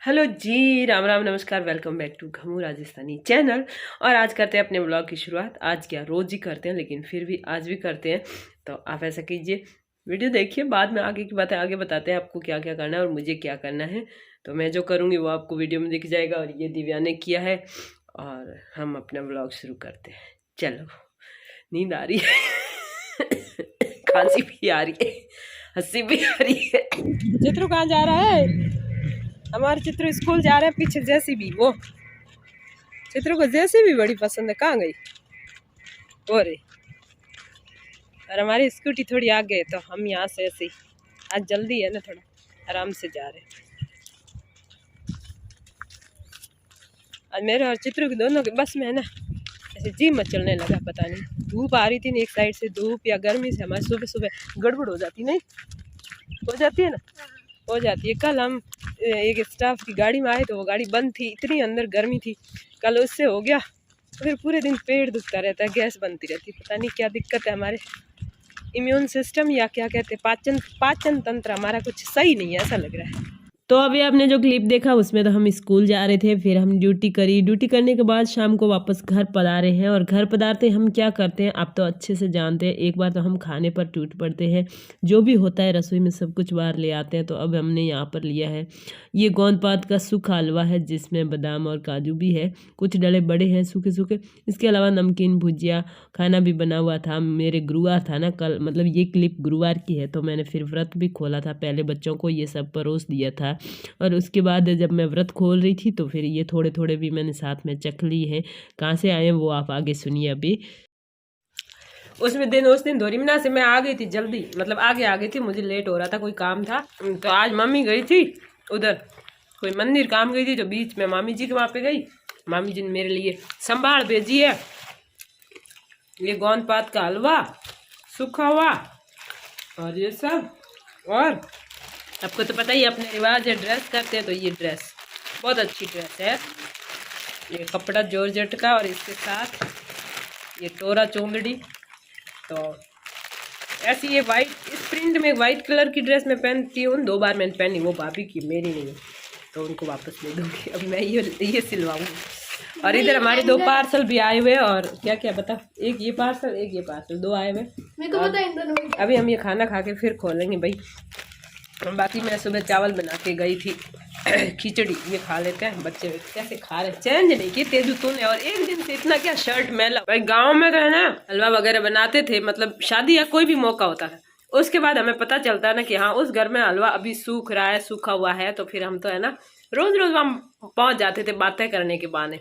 Hello जी, राम राम, नमस्कार, welcome back to घमू Rajasthani channel. और आज करते हैं अपने ब्लॉग की शुरुआत। आज क्या, रोज़ ही करते हैं लेकिन फिर भी आज भी करते हैं। तो आप ऐसा कीजिए, वीडियो देखिए, बाद में आगे की बातें आगे बताते हैं आपको क्या क्या करना है और मुझे क्या करना है। तो मैं जो करूँगी वो आपको वीडियो में दिख जाएगा। और ये दिव्या ने किया है और हम अपना ब्लॉग शुरू करते हैं। चलो, नींद आ रही है खांसी भी आ रही है, हंसी भी आ रही है। चित्रू कहाँ जा रहा है? हमारे चित्र स्कूल जा रहे हैं। पीछे जेसीबी, वो चित्र को जेसीबी बड़ी पसंद है। कहाँ गई वो रे? और हमारी स्कूटी थोड़ी आगे है तो हम यहाँ से ऐसे ही, आज जल्दी है ना, थोड़ा आराम से जा रहे हैं। आज मेरे और चित्र के दोनों के बस में है ना, ऐसे जी मचलने लगा। पता नहीं धूप आ रही थी ना, एक साइड से धूप या गर्मी से हमारी सुबह सुबह गड़बड़ हो जाती, नहीं हो जाती है ना, हो जाती है। कल हम एक स्टाफ की गाड़ी में आए तो वो गाड़ी बंद थी, इतनी अंदर गर्मी थी। कल उससे हो गया तो फिर पूरे दिन पेट दुखता रहता है, गैस बनती रहती है। पता नहीं क्या दिक्कत है, हमारे इम्यून सिस्टम या क्या कहते हैं, पाचन तंत्र हमारा कुछ सही नहीं है, ऐसा लग रहा है। तो अभी आपने जो क्लिप देखा उसमें तो हम स्कूल जा रहे थे, फिर हम ड्यूटी करी। ड्यूटी करने के बाद शाम को वापस घर पधारे हैं। और घर पधारते हम क्या करते हैं आप तो अच्छे से जानते हैं। एक बार तो हम खाने पर टूट पड़ते हैं, जो भी होता है रसोई में सब कुछ बाहर ले आते हैं। तो अब हमने यहाँ पर लिया है ये गोंद पात का सूखा हलवा है, जिसमें बादाम और काजू भी है, कुछ डले बड़े हैं सूखे सूखे। इसके अलावा नमकीन, भुजिया, खाना भी बना हुआ था। मेरे गुरुवार था ना कल, मतलब ये क्लिप गुरुवार की है, तो मैंने फिर व्रत भी खोला था। पहले बच्चों को ये सब परोस दिया था और उसके बाद जब मैं व्रत खोल रही थी तो फिर ये थोड़े थोड़े भी मैंने साथ में चख ली है। कहाँ से आए हैं वो आप आगे सुनिए। अभी उस दिन धोरीमना से मैं आ गई थी जल्दी, मतलब आगे आ गई थी, मुझे लेट हो रहा था, कोई काम था। तो आज मम्मी गई थी उधर, कोई मंदिर काम गई थी, तो बीच में मामी जी के वहाँ पे गई। मामी जी ने मेरे लिए संभाल भेजी है ये गोंद पात का हलवा सूखा हुआ और ये सब। और आपको तो पता ही अपने रिवाज है, ड्रेस करते हैं तो ये ड्रेस बहुत अच्छी ड्रेस है। ये कपड़ा जॉर्जेट का और इसके साथ ये टोरा चोंगड़ी। तो ऐसी ये वाइट, इस प्रिंट में वाइट कलर की ड्रेस मैं पहनती हूँ, 2 बार मैंने पहनी, वो भाभी की, मेरी नहीं है, तो उनको वापस ले दूँगी। अब मैं ये सिलवाऊँगी। और इधर हमारे 2 पार्सल भी आए हुए। और क्या क्या बता, एक ये पार्सल 2 आए हुए। अभी हम ये खाना खा के फिर खोलेंगे भाई। बाकी मैं सुबह चावल बना के गई थी खिचड़ी, ये खा लेते हैं। बच्चे कैसे खा रहे, चेंज नहीं किए तेजू तूने। और एक दिन से इतना क्या शर्ट मैला। भाई गांव में तो है ना हलवा वगैरह बनाते थे, मतलब शादी या कोई भी मौका होता है, उसके बाद हमें पता चलता है ना कि हाँ उस घर में हलवा अभी सूख रहा है, सूखा हुआ है। तो फिर हम तो है ना रोज रोज वहाँ पहुंच जाते थे बातें करने के बहाने।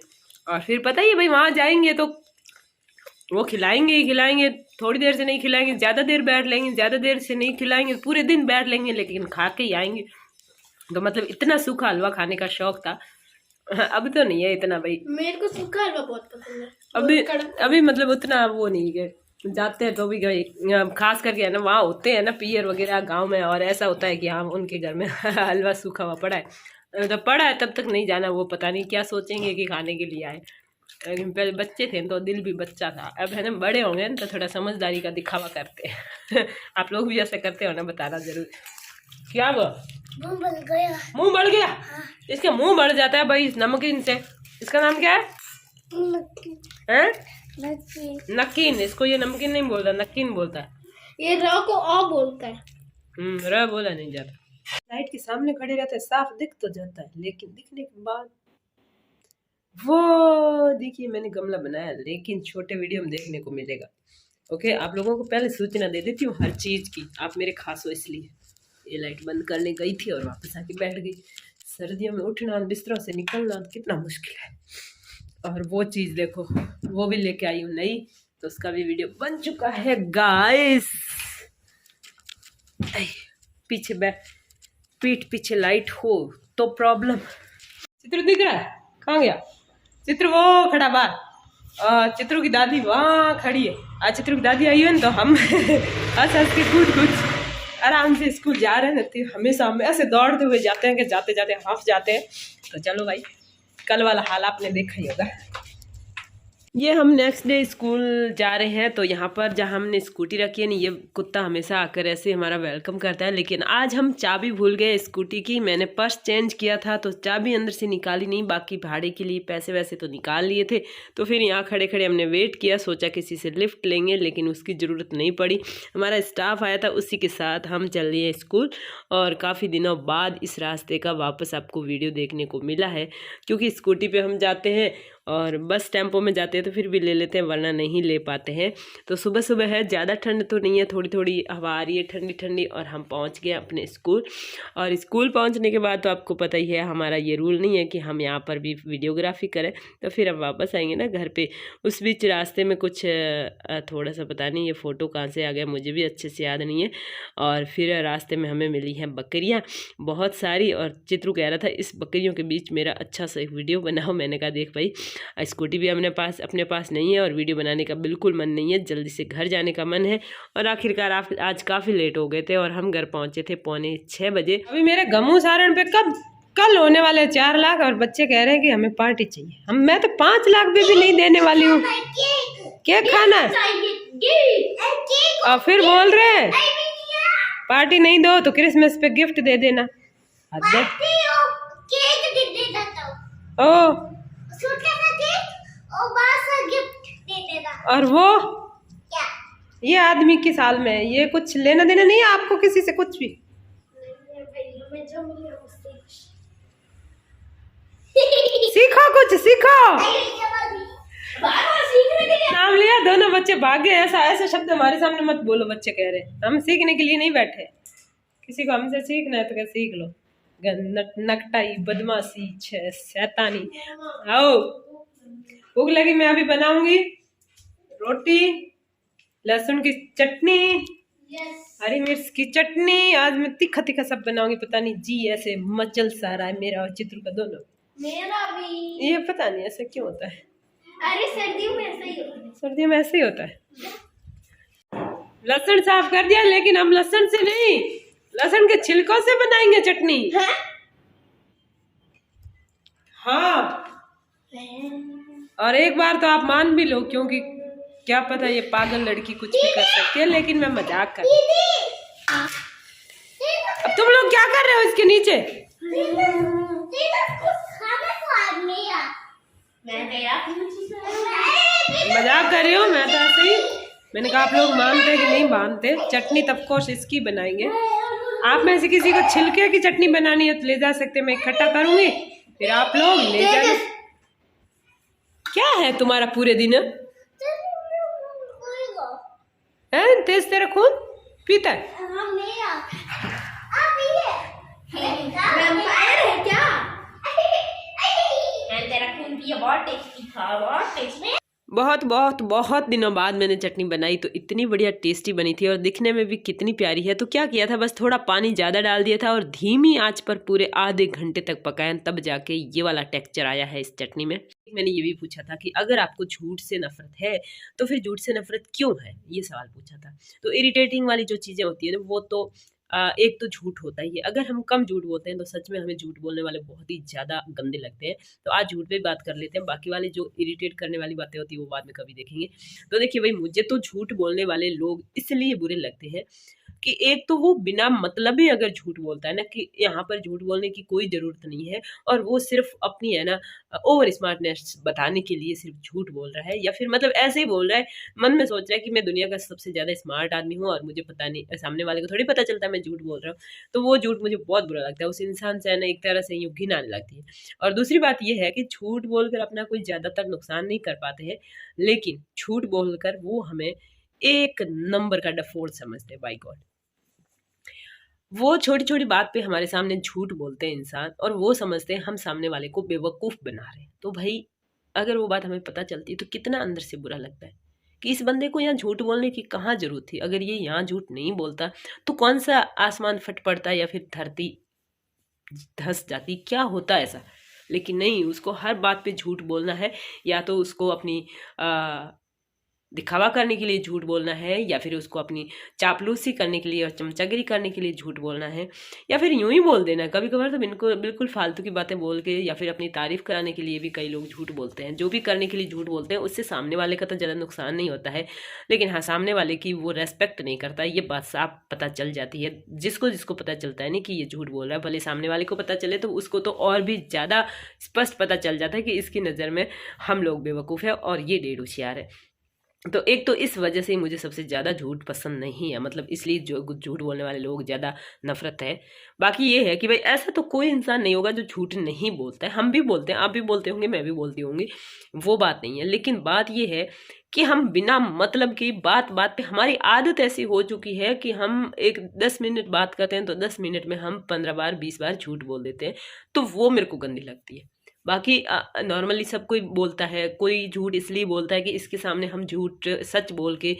और फिर पता ही है भाई, वहां जाएंगे तो वो खिलाएंगे ही खिलाएंगे, थोड़ी देर से नहीं खिलाएंगे, ज़्यादा देर बैठ लेंगे, ज़्यादा देर से नहीं खिलाएंगे, पूरे दिन बैठ लेंगे, लेकिन खा के ही आएंगे। तो मतलब इतना सूखा हलवा खाने का शौक था। अब तो नहीं है इतना भाई, मेरे को सूखा हलवा बहुत पसंद है। अभी मतलब उतना वो नहीं है, जाते हैं तो भी गए, खास करके है ना वहाँ होते हैं ना पियर वगैरह गांव में, और ऐसा होता है कि हाँ उनके घर में हलवा सूखा हुआ पड़ा है। जब पड़ा है तब तक नहीं जाना, वो पता नहीं क्या सोचेंगे कि खाने के लिए आए। लेकिन पहले बच्चे थे तो दिल भी बच्चा था, अब है ना बड़े होंगे तो थोड़ा समझदारी का दिखावा करते हैं। आप लोग भी ऐसा करते हो ना, बताना जरूर। क्या वो मुंह बढ़ गया, मुंह बढ़ गया? हाँ। इसका मुंह बढ़ जाता है भाई इस नमकीन से। इसका नाम क्या है? नकीन। इसको ये नमकीन नहीं बोलता, नकीन बोलता है। ये र को आ बोलता है। र बोला नहीं जाता। लाइट के सामने खड़े रहते हैं, साफ दिख तो जाता है, लेकिन दिखने के बाद वो देखिए मैंने गमला बनाया, लेकिन छोटे वीडियो में देखने को मिलेगा। ओके, आप लोगों को पहले सूचना दे देती हूँ हर चीज़ की, आप मेरे खास हो इसलिए। ये लाइट बंद करने गई थी और वापस आके बैठ गई। सर्दियों में उठना बिस्तरों से निकलना कितना मुश्किल है। और वो चीज़ देखो, वो भी लेके आई हूँ नई, तो उसका भी वीडियो बन चुका है गाइस। पीछे पीठ पीछे लाइट हो तो प्रॉब्लम। चित्र दिख रहा है? कहाँ गया चित्र? वो खड़ा बाहर। चित्रू की दादी वहाँ खड़ी है। आज चित्रू की दादी आई है ना, तो हम हंस हंस के कूद आराम से स्कूल जा रहे हैं ना। हमेशा हम ऐसे दौड़ते हुए जाते हैं कि जाते जाते हाफ जाते हैं। तो चलो भाई, कल वाला हाल आपने देखा ही होगा। ये हम नेक्स्ट डे स्कूल जा रहे हैं, तो यहाँ पर जहाँ हमने स्कूटी रखी है नहीं, ये कुत्ता हमेशा आकर ऐसे हमारा वेलकम करता है। लेकिन आज हम चाबी भूल गए स्कूटी की। मैंने पर्स चेंज किया था तो चाबी अंदर से निकाली नहीं, बाकी भाड़े के लिए पैसे वैसे तो निकाल लिए थे। तो फिर यहाँ खड़े खड़े हमने वेट किया, सोचा किसी से लिफ्ट लेंगे, लेकिन उसकी ज़रूरत नहीं पड़ी। हमारा स्टाफ आया था, उसी के साथ हम चल लिए स्कूल। और काफ़ी दिनों बाद इस रास्ते का वापस आपको वीडियो देखने को मिला है, क्योंकि स्कूटी पे हम जाते हैं और बस टेम्पो में जाते हैं तो फिर भी ले लेते हैं, वरना नहीं ले पाते हैं। तो सुबह सुबह है, ज़्यादा ठंड तो नहीं है, थोड़ी थोड़ी हवा आ रही है ठंडी ठंडी। और हम पहुंच गए अपने स्कूल। और स्कूल पहुंचने के बाद तो आपको पता ही है, हमारा ये रूल नहीं है कि हम यहाँ पर भी वीडियोग्राफी करें। तो फिर हम वापस आएंगे ना घर पे। उस बीच रास्ते में कुछ थोड़ा सा पता नहीं ये फ़ोटो कहाँ से आ गया, मुझे भी अच्छे से याद नहीं है। और फिर रास्ते में हमें मिली हैं बकरियाँ बहुत सारी, और चित्रू कह रहा था इस बकरियों के बीच मेरा अच्छा सा एक वीडियो बनाओ। मैंने कहा देख भाई, स्कूटी भी अपने पास नहीं है और वीडियो बनाने का बिल्कुल मन नहीं है, जल्दी से घर जाने का मन है। और आखिरकार आज काफ़ी लेट हो गए थे और हम घर पहुंचे थे 5:45 बजे। अभी मेरे गमू सारण पे कल होने वाले 4 लाख, और बच्चे कह रहे हैं कि हमें पार्टी चाहिए। मैं तो 5 लाख भी नहीं देने वाली हूँ। केक खाना है और फिर बोल रहे हैं पार्टी नहीं दो तो क्रिसमस पे गिफ्ट दे देना। ओ और वो क्या? ये आदमी की साल में ये कुछ लेना देना नहीं है आपको किसी से, कुछ भी। सीखो, कुछ सीखो। नाम लिया, दोनों बच्चे भागे। ऐसा शब्द हमारे सामने मत बोलो, बच्चे कह रहे हम सीखने के लिए नहीं बैठे। किसी को हमसे सीखना है तो क्या सीख लो। नकटाई, बदमाशी, शैतानी। आओ, भूख लगी, मैं अभी बनाऊंगी रोटी, लहसुन की चटनी, हरी मिर्च की चटनी। आज मैं तीखा तीखा सब बनाऊंगी। पता नहीं जी ऐसे मचल सा रहा है मेरा और चित्रू का दोनों। मेरा भी ये पता नहीं ऐसा क्यों होता है। अरे सर्दियों में ऐसा ही होता है। सर्दियों में ऐसे ही होता है। लहसुन साफ कर दिया, लेकिन हम लहसुन से नहीं, लहसुन के छिलकों से बनाएंगे चटनी। हाँ, और एक बार तो आप मान भी लो, क्योंकि क्या पता ये पागल लड़की कुछ भी कर सकती है, लेकिन मैं मजाक कर। अब तुम लोग क्या कर रहे हो इसके नीचे? मजाक कर रही हूँ मैं तो ऐसे ही। मैंने कहा आप लोग मानते कि नहीं मानते। चटनी तब कोश इसकी बनाएंगे। आप में से किसी को छिलके की चटनी बनानी है तो ले जा सकते, मैं इकट्ठा करूंगी, फिर आप लोग ले जाए। क्या है तुम्हारा पूरे दिन है? तेज तेरा खून पीता है? बहुत बहुत बहुत दिनों बाद मैंने चटनी बनाई तो इतनी बढ़िया टेस्टी बनी थी, और दिखने में भी कितनी प्यारी है। तो क्या किया था, बस थोड़ा पानी ज़्यादा डाल दिया था और धीमी आंच पर पूरे आधे घंटे तक पकाया, तब जाके ये वाला टेक्सचर आया है इस चटनी में। मैंने ये भी पूछा था कि अगर आपको झूठ से नफरत है तो फिर झूठ से नफरत क्यों है, ये सवाल पूछा था। तो इरिटेटिंग वाली जो चीज़ें होती है ना, वो तो एक तो झूठ होता ही है। अगर हम कम झूठ बोलते हैं तो सच में हमें झूठ बोलने वाले बहुत ही ज़्यादा गंदे लगते हैं। तो आज झूठ पे बात कर लेते हैं, बाकी वाली जो इरिटेट करने वाली बातें होती है वो बाद में कभी देखेंगे। तो देखिए भाई, मुझे तो झूठ बोलने वाले लोग इसलिए बुरे लगते हैं कि एक तो वो बिना मतलब ही अगर झूठ बोलता है ना, कि यहाँ पर झूठ बोलने की कोई ज़रूरत नहीं है, और वो सिर्फ अपनी है ना ओवर स्मार्टनेस बताने के लिए सिर्फ झूठ बोल रहा है, या फिर मतलब ऐसे ही बोल रहा है, मन में सोच रहा है कि मैं दुनिया का सबसे ज़्यादा स्मार्ट आदमी हूँ और मुझे पता नहीं, सामने वाले को थोड़ी पता चलता है मैं झूठ बोल रहा हूँ। तो वो झूठ मुझे बहुत बुरा लगता है। उस इंसान से है ना एक तरह से यूँ घिन आने लगती है। और दूसरी बात ये है कि झूठ बोलकर अपना कोई ज़्यादातर नुकसान नहीं कर पाते हैं, लेकिन झूठ बोलकर वो हमें एक नंबर का डफोड़ समझते हैं। बाय गॉड, वो छोटी छोटी बात पे हमारे सामने झूठ बोलते हैं इंसान, और वो समझते हैं हम सामने वाले को बेवकूफ़ बना रहे हैं। तो भाई अगर वो बात हमें पता चलती है तो कितना अंदर से बुरा लगता है कि इस बंदे को यहाँ झूठ बोलने की कहाँ जरूरत थी। अगर ये यहाँ झूठ नहीं बोलता तो कौन सा आसमान फट पड़ता या फिर धरती धंस जाती, क्या होता ऐसा। लेकिन नहीं, उसको हर बात पे झूठ बोलना है, या तो उसको अपनी दिखावा करने के लिए झूठ बोलना है, या फिर उसको अपनी चापलूसी करने के लिए और चमचागिरी करने के लिए झूठ बोलना है, या फिर यूं ही बोल देना। कभी कभार तो बिल्कुल फालतू की बातें बोल के या फिर अपनी तारीफ कराने के लिए भी कई लोग झूठ बोलते हैं। जो भी करने के लिए झूठ बोलते हैं उससे सामने वाले का तो ज़्यादा नुकसान नहीं होता है, लेकिन हाँ, सामने वाले की वो रेस्पेक्ट नहीं करता, ये बात साफ पता चल जाती है। जिसको पता चलता है नहीं कि ये झूठ बोल रहा है, भले सामने वाले को पता चले तो उसको तो और भी ज़्यादा स्पष्ट पता चल जाता है कि इसकी नज़र में हम लोग बेवकूफ़ है और ये डेढ़ होशियार है। तो एक तो इस वजह से मुझे सबसे ज़्यादा झूठ पसंद नहीं है, मतलब इसलिए जो झूठ बोलने वाले लोग ज़्यादा नफरत है। बाकी ये है कि भाई ऐसा तो कोई इंसान नहीं होगा जो झूठ नहीं बोलता है। हम भी बोलते हैं, आप भी बोलते होंगे, मैं भी बोलती होंगी, वो बात नहीं है। लेकिन बात ये है कि हम बिना मतलब की बात पे हमारी आदत ऐसी हो चुकी है कि हम एक 10 मिनट बात करते हैं तो 10 मिनट में हम 15 बार 20 बार झूठ बोल देते हैं, तो वो मेरे को गंदी लगती है। बाकी नॉर्मली सब कोई बोलता है, कोई झूठ इसलिए बोलता है कि इसके सामने हम झूठ सच बोल के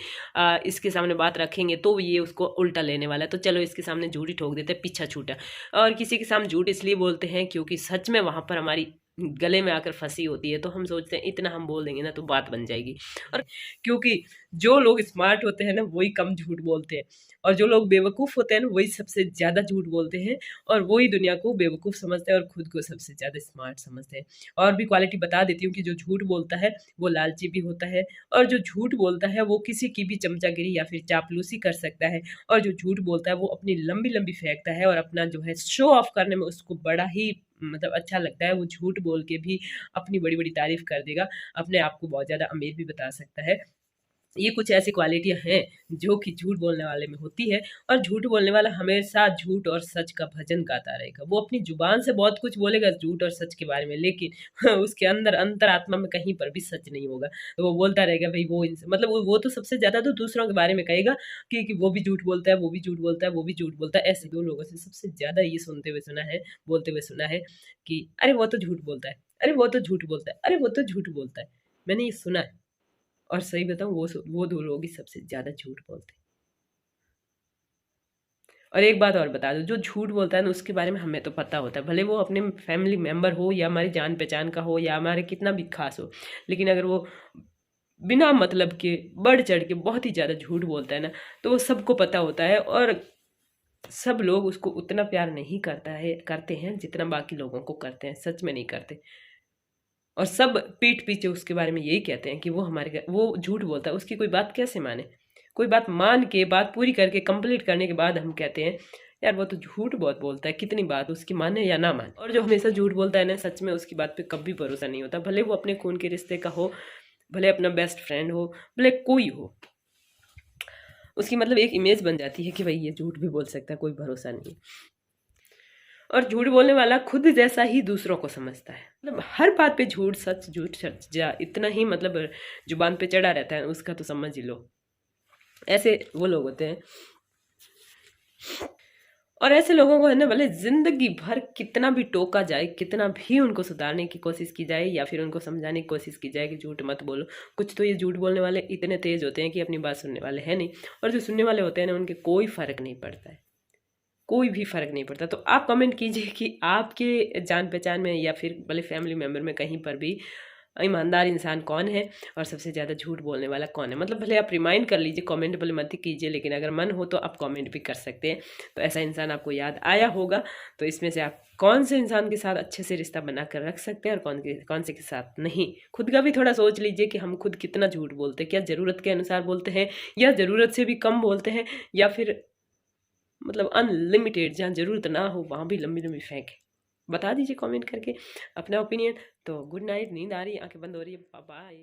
इसके सामने बात रखेंगे तो ये उसको उल्टा लेने वाला है, तो चलो इसके सामने झूठ ही ठोक देते हैं, पीछा छूटा। और किसी के सामने झूठ इसलिए बोलते हैं क्योंकि सच में वहाँ पर हमारी गले में आकर फंसी होती है, तो हम सोचते हैं इतना हम बोल देंगे ना तो बात बन जाएगी। और क्योंकि जो लोग स्मार्ट होते हैं ना वही कम झूठ बोलते हैं, और जो लोग बेवकूफ़ होते हैं ना वही सबसे ज़्यादा झूठ बोलते हैं, और वही दुनिया को बेवकूफ़ समझते हैं और खुद को सबसे ज़्यादा स्मार्ट समझते हैं। और भी क्वालिटी बता देती हूँ कि जो झूठ बोलता है वो लालची भी होता है, और जो झूठ बोलता है वो किसी की भी चमचागिरी या फिर चापलूसी कर सकता है, और जो झूठ बोलता है वो अपनी लंबी लंबी फेंकता है और अपना जो है शो ऑफ करने में उसको बड़ा ही मतलब अच्छा लगता है। वो झूठ बोल के भी अपनी बड़ी बड़ी तारीफ कर देगा, अपने आप को बहुत ज़्यादा अमीर भी बता सकता है। ये कुछ ऐसी क्वालिटियाँ हैं जो कि झूठ बोलने वाले में होती है। और झूठ बोलने वाला हमेशा झूठ और सच का भजन गाता रहेगा। वो अपनी जुबान से बहुत कुछ बोलेगा झूठ और सच के बारे में, लेकिन उसके अंदर अंतरात्मा में कहीं पर भी सच नहीं होगा। तो वो बोलता रहेगा भाई वो मतलब वो तो सबसे ज़्यादा तो दूसरों के बारे में कहेगा कि वो भी झूठ बोलता है, वो भी झूठ बोलता है, वो भी झूठ बोलता है। ऐसे 2 लोगों से सबसे ज़्यादा ये सुनते हुए सुना है, बोलते हुए सुना है कि अरे वो तो झूठ बोलता है, अरे वो तो झूठ बोलता है, अरे वो तो झूठ बोलता है। मैंने ये सुना है, और सही बताऊँ वो 2 लोग ही सबसे ज़्यादा झूठ बोलते हैं। और एक बात और बता दूँ, जो झूठ बोलता है ना उसके बारे में हमें तो पता होता है, भले वो अपने फैमिली मेंबर हो या हमारी जान पहचान का हो या हमारे कितना भी खास हो, लेकिन अगर वो बिना मतलब के बढ़ चढ़ के बहुत ही ज़्यादा झूठ बोलता है ना, तो वो सबको पता होता है, और सब लोग उसको उतना प्यार नहीं करते हैं जितना बाकी लोगों को करते हैं, सच में नहीं करते। और सब पीठ पीछे उसके बारे में यही कहते हैं कि वो झूठ बोलता है, उसकी कोई बात कैसे माने। कोई बात मान के, बात पूरी करके, कंप्लीट करने के बाद हम कहते हैं यार वो तो झूठ बहुत बोलता है, कितनी बात उसकी माने या ना माने। और जो हमेशा झूठ बोलता है ना, सच में उसकी बात पे कभी भरोसा नहीं होता, भले वो अपने खून के रिश्ते का हो, भले अपना बेस्ट फ्रेंड हो, भले कोई हो, उसकी मतलब एक इमेज बन जाती है कि भाई ये झूठ भी बोल सकता है, कोई भरोसा नहीं। और झूठ बोलने वाला खुद जैसा ही दूसरों को समझता है, मतलब हर बात पे झूठ सच जा इतना ही मतलब जुबान पे चढ़ा रहता है, उसका तो समझ ही लो। ऐसे वो लोग होते हैं, और ऐसे लोगों को है ना भले जिंदगी भर कितना भी टोका जाए, कितना भी उनको सुधारने की कोशिश की जाए या फिर उनको समझाने की कोशिश की जाए कि झूठ मत बोलो, कुछ तो ये झूठ बोलने वाले इतने तेज होते हैं कि अपनी बात सुनने वाले हैं नहीं, और जो सुनने वाले होते हैं ना उनके कोई फ़र्क नहीं पड़ता है, कोई भी फ़र्क नहीं पड़ता। तो आप कमेंट कीजिए कि आपके जान पहचान में या फिर भले फैमिली मेम्बर में कहीं पर भी ईमानदार इंसान कौन है और सबसे ज़्यादा झूठ बोलने वाला कौन है। मतलब भले आप रिमाइंड कर लीजिए, कमेंट भले मत कीजिए, लेकिन अगर मन हो तो आप कमेंट भी कर सकते हैं। तो ऐसा इंसान आपको याद आया होगा, तो इसमें से आप कौन से इंसान के साथ अच्छे से रिश्ता बना कर रख सकते हैं और कौन से के साथ नहीं। खुद का भी थोड़ा सोच लीजिए कि हम खुद कितना झूठ बोलते हैं, क्या ज़रूरत के अनुसार बोलते हैं या ज़रूरत से भी कम बोलते हैं, या फिर मतलब अनलिमिटेड, जहाँ ज़रूरत ना हो वहाँ भी लंबी लंबी फेंक। बता दीजिए कमेंट करके अपना ओपिनियन। तो गुड नाइट, नींद आ रही है, आंखें बंद हो रही है, बाय।